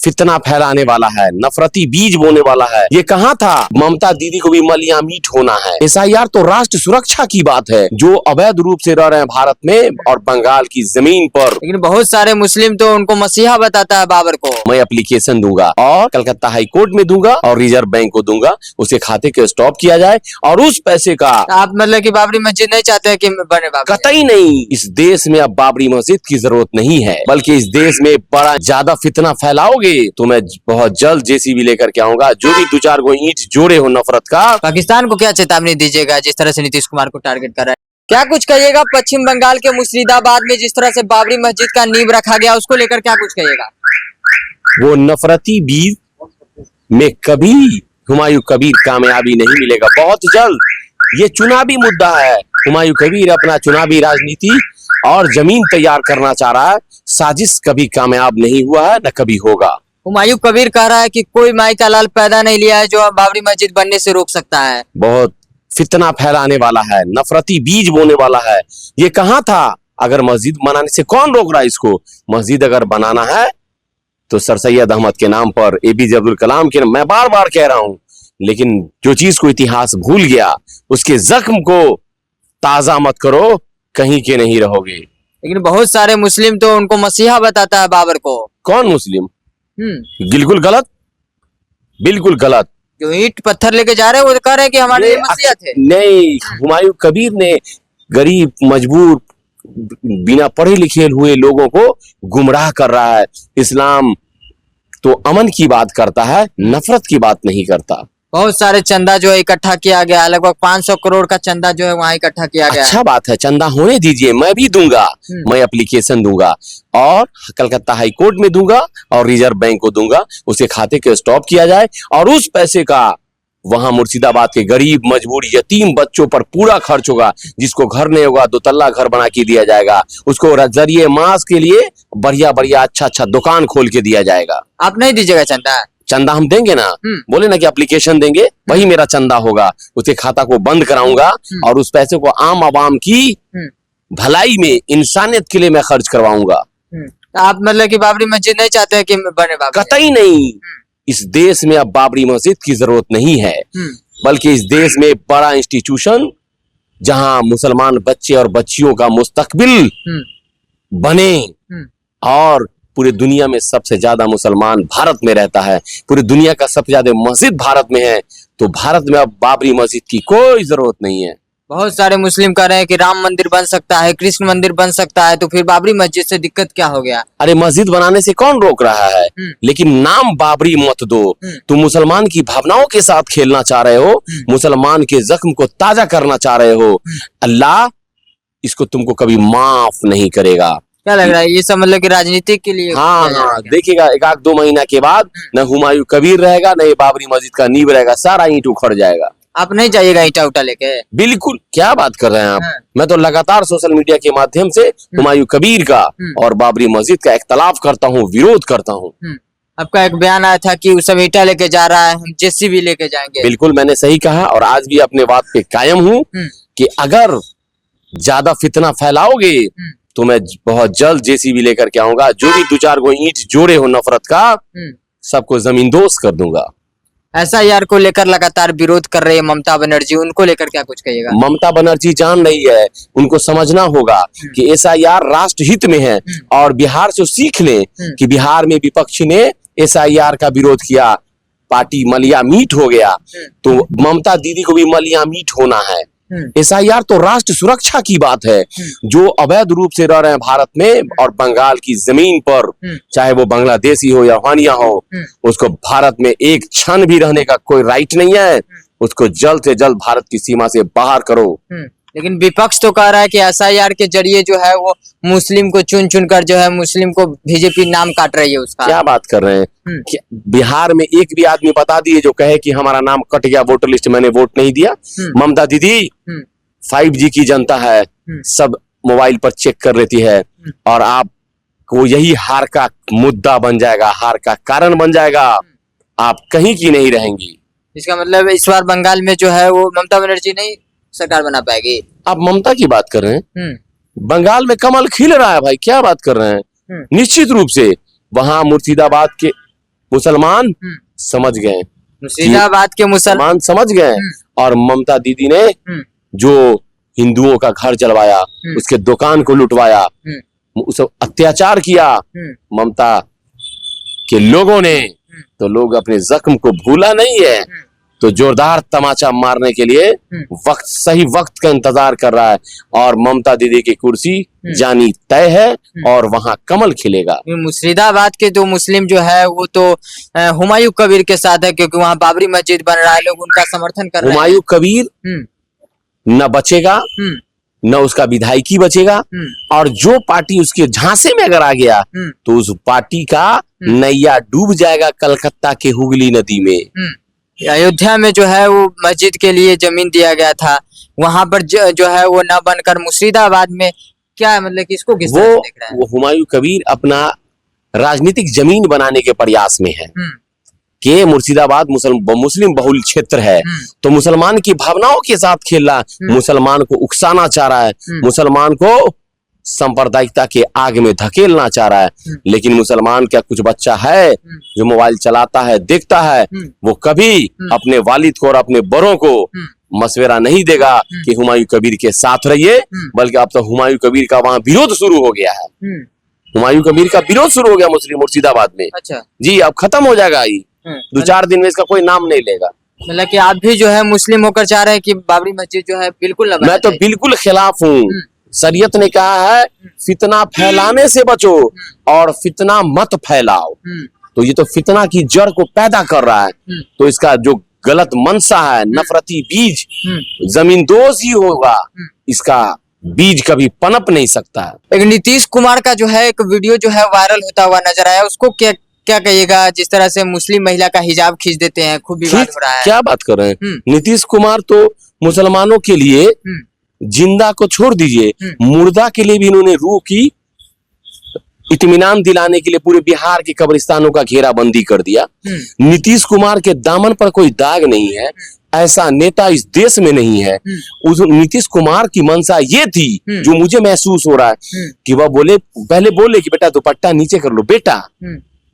फितना फैलाने वाला है, नफरती बीज बोने वाला है। ये कहाँ था? ममता दीदी को भी मलिया मीट होना है। एसआईआर तो राष्ट्र सुरक्षा की बात है, जो अवैध रूप से रह रहे हैं भारत में और बंगाल की जमीन पर। लेकिन बहुत सारे मुस्लिम तो उनको मसीहा बताता है बाबर को। मैं एप्लीकेशन दूंगा और कलकत्ता हाई कोर्ट में दूंगा और रिजर्व बैंक को दूंगा, उसे खाते को स्टॉप किया जाए और उस पैसे का। आप मतलब कि बाबरी मस्जिद नहीं चाहते हैं कि बने बाबरी? कतई नहीं। इस देश में अब बाबरी मस्जिद की जरूरत नहीं है, बल्कि इस देश में बड़ा ज्यादा फितना फैलाओगे तो मैं बहुत जल्द जेसीबी लेकर के आऊंगा। जो भी दो चार गो ईंट जोड़े हो नफरत का। पाकिस्तान को क्या चेतावनी दीजिएगा जिस तरह से नीतीश कुमार को टारगेट कर रहा है? क्या कुछ कहिएगा पश्चिम बंगाल के मुर्शिदाबाद में जिस तरह से बाबरी मस्जिद का नींव रखा गया, उसको लेकर क्या कुछ कहिएगा? वो नफरती बीज में कभी हुमायूं कबीर कामयाबी नहीं मिलेगा। बहुत जल्द ये चुनावी मुद्दा है। हुमायूं कबीर अपना चुनावी राजनीति और जमीन तैयार करना चाह रहा है। साजिश कभी कामयाब नहीं हुआ है, न कभी होगा। हुमायूं कबीर कह रहा है कि कोई माई का लाल पैदा नहीं लिया है जो बाबरी मस्जिद बनने से रोक सकता है। बहुत फितना फैलाने वाला है, नफरती बीज बोने वाला है। ये कहाँ था? अगर मस्जिद बनाने से कौन रोक रहा है इसको? मस्जिद अगर बनाना है तो सर सैयद अहमद के नाम पर, एपीजे अब्दुल कलाम के, मैं बार बार कह रहा हूं, लेकिन जो चीज को इतिहास भूल गया उसके जख्म को ताजा मत करो, कहीं के नहीं रहोगे। लेकिन बहुत सारे मुस्लिम तो उनको मसीहा बताता है बाबर को। कौन मुस्लिम? बिल्कुल गलत, बिल्कुल गलत। जो ईंट पत्थर लेके जा रहे हैं वो तो कह रहे हैं कि हमारे मसीहा थे। नहीं, हुमायूं कबीर ने गरीब मजबूर बिना पढ़े लिखे हुए लोगों को गुमराह कर रहा है। इस्लाम तो अमन की बात करता है, नफरत की बात नहीं करता। बहुत सारे चंदा जो है इकट्ठा किया गया, लगभग 500 करोड़ का चंदा जो है वहाँ इकट्ठा किया गया। अच्छा बात है, चंदा होने दीजिए, मैं भी दूंगा। मैं एप्लीकेशन दूंगा और कलकत्ता हाई कोर्ट में दूंगा और रिजर्व बैंक को दूंगा, उसे खाते को स्टॉप किया जाए और उस पैसे का वहां मुर्शिदाबाद के गरीब मजबूर यतीम बच्चों पर पूरा खर्च होगा। जिसको घर नहीं होगा 2 तल्ला घर बना के दिया जाएगा, उसको जरिए मास के लिए बढ़िया बढ़िया अच्छा अच्छा दुकान खोल के दिया जाएगा। आप नहीं दीजिएगा चंदा? चंदा हम देंगे ना, बोले ना कि एप्लीकेशन देंगे, वही मेरा चंदा होगा। उसके खाता को बंद कराऊंगा और उस पैसे को आम आवाम की भलाई में, इंसानियत के लिए मैं खर्च करवाऊंगा। आप मतलब कि बाबरी मस्जिद नहीं चाहते हैं कि बने बाबरी? कतई नहीं। इस देश में अब बाबरी मस्जिद की जरूरत नहीं है, बल्कि इस देश में बड़ा इंस्टीट्यूशन जहां मुसलमान बच्चे और बच्चियों का मुस्तकबिल बने। और पूरी दुनिया में सबसे ज्यादा मुसलमान भारत में रहता है, पूरी दुनिया का सबसे ज्यादा मस्जिद भारत में है, तो भारत में अब बाबरी मस्जिद की कोई जरूरत नहीं है। बहुत सारे मुस्लिम कह रहे हैं कि राम मंदिर बन सकता है, कृष्ण मंदिर बन सकता है, तो फिर बाबरी मस्जिद से दिक्कत क्या हो गया? अरे मस्जिद बनाने से कौन रोक रहा है? लेकिन नाम बाबरी मत दो। तुम मुसलमान की भावनाओं के साथ खेलना चाह रहे हो, मुसलमान के जख्म को ताजा करना चाह रहे हो। अल्लाह इसको तुमको कभी माफ नहीं करेगा। क्या लग रहा है ये सब मतलब कि राजनीति के लिए? हाँ, देखिएगा 1-2 महीना के बाद न हुमायूं कबीर रहेगा, न ये बाबरी मस्जिद का नींव रहेगा, सारा ईंट उखड़ जाएगा। आप नहीं जाइएगा ईटा उटा लेके? बिल्कुल, क्या बात कर रहे हैं आप? मैं तो लगातार सोशल मीडिया के माध्यम से हुमायूं कबीर का और बाबरी मस्जिद का इख्तलाफ करता हूँ, विरोध करता हूँ। आपका एक बयान आया था कि सब ईटा लेके जा रहा है, हम जेसीबी लेके जाएंगे। बिल्कुल, मैंने सही कहा और आज भी अपने बात पे कायम हूँ कि अगर ज्यादा फितना फैलाओगे तो मैं बहुत जल्द जेसीबी लेकर के आऊंगा। जो भी 2-4 गो ईंट जोड़े हो नफरत का, सबको जमींदोज कर दूंगा। एसआईआर को लेकर लगातार विरोध कर रही है ममता बनर्जी, उनको लेकर क्या कुछ कहिएगा? ममता बनर्जी जान रही है, उनको समझना होगा कि एसआईआर राष्ट्र हित में है और बिहार से सीख लें कि बिहार में विपक्ष ने एसआईआर का विरोध किया, पार्टी मलिया मीट हो गया, तो ममता दीदी को भी मलिया मीट होना है। एसआईआर तो राष्ट्र सुरक्षा की बात है, जो अवैध रूप से रह रहे हैं भारत में और बंगाल की जमीन पर, चाहे वो बांग्लादेशी हो या रोहिंग्या हो, उसको भारत में एक क्षण भी रहने का कोई राइट नहीं है। उसको जल्द से जल्द भारत की सीमा से बाहर करो। लेकिन विपक्ष तो कह रहा है कि एसआईआर के जरिए जो है वो मुस्लिम को चुन चुन कर जो है मुस्लिम को बीजेपी नाम काट रही है उसका। क्या बात कर रहे हैं? बिहार में एक भी आदमी बता दिए जो कहे कि हमारा नाम कट गया वोटर लिस्ट, मैंने वोट नहीं दिया। ममता दीदी 5G की जनता है, सब मोबाइल पर चेक कर लेती है और आपको यही हार का मुद्दा बन जाएगा, हार का कारण बन जाएगा। आप कहीं की नहीं रहेंगी। इसका मतलब इस बार बंगाल में जो है वो ममता बनर्जी नहीं सरकार बना पाएगी। आप ममता की बात कर रहे हैं, बंगाल में कमल खिल रहा है भाई, क्या बात कर रहे हैं? निश्चित रूप से वहां मुर्शिदाबाद के मुसलमान समझ गए, मुर्शिदाबाद के मुसलमान समझ गए। और ममता दीदी ने जो हिंदुओं का घर जलवाया, उसके दुकान को लुटवाया, उस अत्याचार किया ममता के लोगों ने, तो लोग अपने जख्म को भूला नहीं है, तो जोरदार तमाचा मारने के लिए सही वक्त का इंतजार कर रहा है। और ममता दीदी की कुर्सी जानी तय है और वहां कमल खिलेगा। मुर्शिदाबाद के जो मुस्लिम जो है वो तो हुमायूं कबीर के साथ है, क्योंकि वहाँ बाबरी मस्जिद बन रहा है, लोग उनका समर्थन कर रहे हैं। हुमायूं कबीर न बचेगा, न उसका विधायकी बचेगा, और जो पार्टी उसके झांसे में अगर आ गया तो उस पार्टी का नैया डूब जाएगा कलकत्ता के हुगली नदी में। अयोध्या में जो है वो मस्जिद के लिए जमीन दिया गया था, वहां पर जो है वो न बनकर मुर्शिदाबाद में, क्या मतलब कि इसको किस तरह से देख रहा है? वो हुमायूं कबीर अपना राजनीतिक जमीन बनाने के प्रयास में है कि मुर्शिदाबाद मुस्लिम बहुल क्षेत्र है, तो मुसलमान की भावनाओं के साथ खेल रहा है, मुसलमान को उकसाना चाह रहा है, मुसलमान को सांप्रदायिकता के आग में धकेलना चाह रहा है। लेकिन मुसलमान क्या कुछ बच्चा है जो मोबाइल चलाता है, देखता है, वो कभी अपने वालिद को और अपने बड़ों को मशवरा नहीं देगा कि हुमायूं कबीर के साथ रहिए, बल्कि अब तो हुमायूं कबीर का वहां विरोध शुरू हो गया है। हुमायूं कबीर का विरोध शुरू हो गया मुर्शिदाबाद में। अच्छा जी, अब खत्म हो जाएगा ये 2-4 दिन में, इसका कोई नाम नहीं लेगा। मतलब कि आप भी जो है मुस्लिम होकर चाह रहे हैं कि बाबरी मस्जिद जो है बिल्कुल न, मैं तो बिल्कुल खिलाफ हूँ। शरीयत ने कहा है फितना फैलाने से बचो और फितना मत फैलाओ, तो ये तो फितना की जड़ को पैदा कर रहा है, तो इसका जो गलत मंशा है, नफरती बीज जमींदोज ही होगा, इसका बीज कभी पनप नहीं सकता है। एक नीतीश कुमार का जो है एक वीडियो जो है वायरल होता हुआ नजर आया, उसको क्या क्या कहिएगा? जिस तरह से मुस्लिम महिला का हिजाब खींच देते हैं, खूब विवाद हो रहा है। क्या बात कर रहे हैं? नीतीश कुमार तो मुसलमानों के लिए, जिंदा को छोड़ दीजिए, मुर्दा के लिए भी इन्होंने रूह की इत्मीनान दिलाने के लिए पूरे बिहार के कब्रिस्तानों का घेराबंदी कर दिया। नीतीश कुमार के दामन पर कोई दाग नहीं है, ऐसा नेता इस देश में नहीं है। उस नीतीश कुमार की मंशा ये थी, जो मुझे महसूस हो रहा है कि वह पहले बोले कि बेटा दुपट्टा नीचे कर लो, बेटा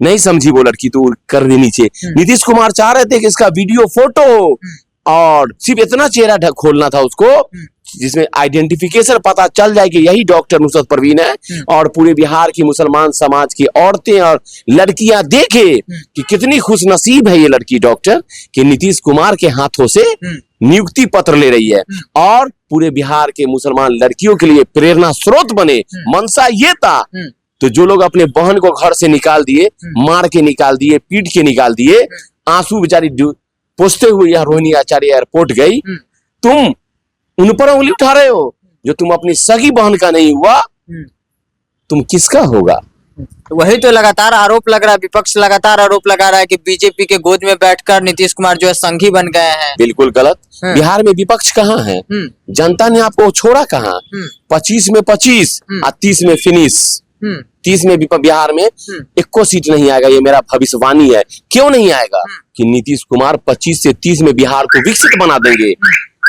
नहीं समझी वो लड़की तो कर दे नीचे। नीतीश कुमार चाह रहे थे कि इसका वीडियो फोटो और सिर्फ इतना चेहरा खोलना था उसको जिसमें आइडेंटिफिकेशन पता चल जाए कि यही डॉक्टर नुसरत परवीन है, और पूरे बिहार की मुसलमान समाज की औरतें और लड़कियां देखे कि कितनी खुशनसीब है ये लड़की डॉक्टर कि नीतीश कुमार के हाथों से नियुक्ति पत्र ले रही है और पूरे बिहार के मुसलमान लड़कियों के लिए प्रेरणा स्रोत बने। मंशा ये था। तो जो लोग अपने बहन को घर से निकाल दिए, मार के निकाल दिए, पीट के निकाल दिए, आंसू बेचारी पोसते हुए यहाँ रोहिणी आचार्य एयरपोर्ट गई, तुम उन पर उंगली उठा रहे हो। जो तुम अपनी सगी बहन का नहीं हुआ, तुम किसका होगा? वही तो लगातार आरोप लग रहा है, विपक्ष लगातार आरोप लगा रहा है कि बीजेपी के गोद में बैठकर नीतीश कुमार जो है संघी बन गए हैं। बिल्कुल गलत। बिहार में विपक्ष कहाँ है? जनता ने आपको छोड़ा कहाँ? 25 में 25 और 30 में फिनिश। 30 में बिहार में 1 सीट नहीं आएगा, ये मेरा भविष्यवाणी है। क्यों नहीं आएगा? कि नीतीश कुमार 25 से 30 में बिहार को विकसित बना देंगे।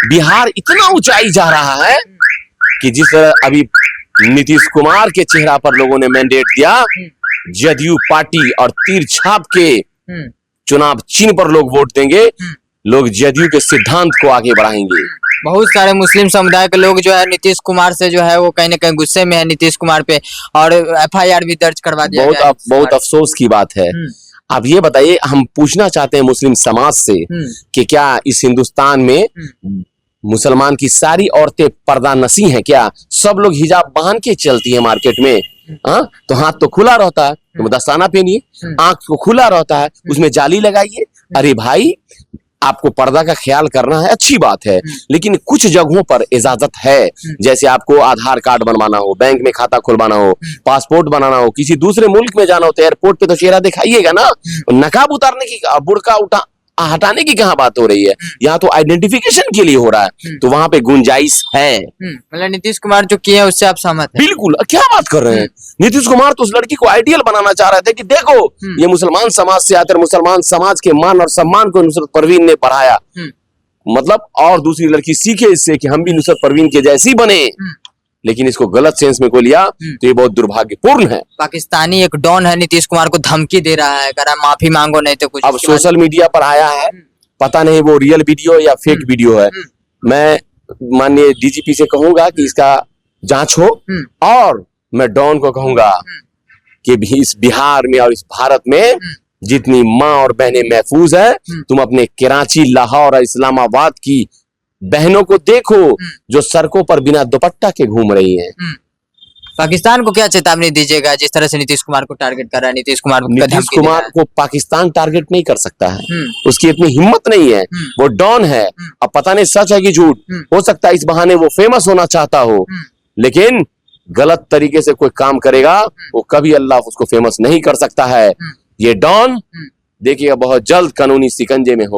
बिहार इतना ऊंचाई जा रहा है कि जिस अभी नीतीश कुमार के चेहरा पर लोगों ने मैंडेट दिया, जदयू पार्टी और तीर छाप के चुनाव चिन्ह पर लोग वोट देंगे, लोग जदयू के सिद्धांत को आगे बढ़ाएंगे। बहुत सारे मुस्लिम समुदाय के लोग जो है नीतीश कुमार से जो है वो कहीं ना कहीं गुस्से में है नीतीश कुमार पे, और FIR भी दर्ज करवा दिया गया है। बहुत अफसोस की बात है। आप ये बताइए, हम पूछना चाहते हैं मुस्लिम समाज से कि क्या इस हिंदुस्तान में मुसलमान की सारी औरतें पर्दा नसी हैं क्या? सब लोग हिजाब बांध के चलती है मार्केट में? हाँ, तो हाथ तो खुला रहता है, तो दस्ताना पहनिए, आंख को खुला रहता है, उसमें जाली लगाइए। अरे भाई, आपको पर्दा का ख्याल करना है, अच्छी बात है, लेकिन कुछ जगहों पर इजाजत है। जैसे आपको आधार कार्ड बनवाना हो, बैंक में खाता खुलवाना हो, पासपोर्ट बनाना हो, किसी दूसरे मुल्क में जाना हो, तो एयरपोर्ट पे तो चेहरा दिखाइएगा ना। नकाब उतारने की, बुर्का हटाने की कहाँ बात हो रही है? यहाँ तो आइडेंटिफिकेशन के लिए हो रहा है, तो वहां पे गुंजाइश है। मतलब नीतीश कुमार जो किए उससे आप सहमत हैं? बिल्कुल। क्या बात कर रहे हैं? नीतीश कुमार तो उस लड़की को आइडियल बनाना चाह रहे थे कि देखो ये मुसलमान समाज से आकर मुसलमान समाज के मान और सम्मान को नुसरत परवीन ने बढ़ाया, मतलब और दूसरी लड़की सीखे इससे कि हम भी नुसरत परवीन के जैसी बने। लेकिन इसको गलत सेंस में को लिया तो ये बहुत दुर्भाग्यपूर्ण है। पाकिस्तानी एक डॉन है, नीतीश कुमार को धमकी दे रहा है, कह रहा है माफी मांगो नहीं तो कुछ। अब उसके बाद- सोशल मीडिया पर आया है, पता नहीं वो रियल वीडियो या फेक वीडियो है। मैं माननीय डीजीपी से कहूंगा कि इसका जांच हो, और मैं डॉन को कहूंगा कि भी इस बिहार में और इस भारत में जितनी माँ और बहनें महफूज है, तुम अपने कराची, लाहौर और इस्लामाबाद की बहनों को देखो जो सड़कों पर बिना दुपट्टा के घूम रही हैं। पाकिस्तान को क्या चेतावनी दीजिएगा जिस तरह से नीतीश कुमार को टारगेट कर रहा है? नीतीश कुमार को नीतीश धमकी दे रहा कुमार है। को पाकिस्तान टारगेट नहीं कर सकता है, हम्म। उसकी इतनी हिम्मत नहीं है। वो डॉन है। अब पता नहीं सच है कि झूठ, हो सकता है इस बहाने वो फेमस होना चाहता हो, लेकिन गलत तरीके से कोई काम करेगा वो कभी अल्लाह उसको फेमस नहीं कर सकता है। ये डॉन देखिएगा बहुत जल्द कानूनी शिकंजे में होगा।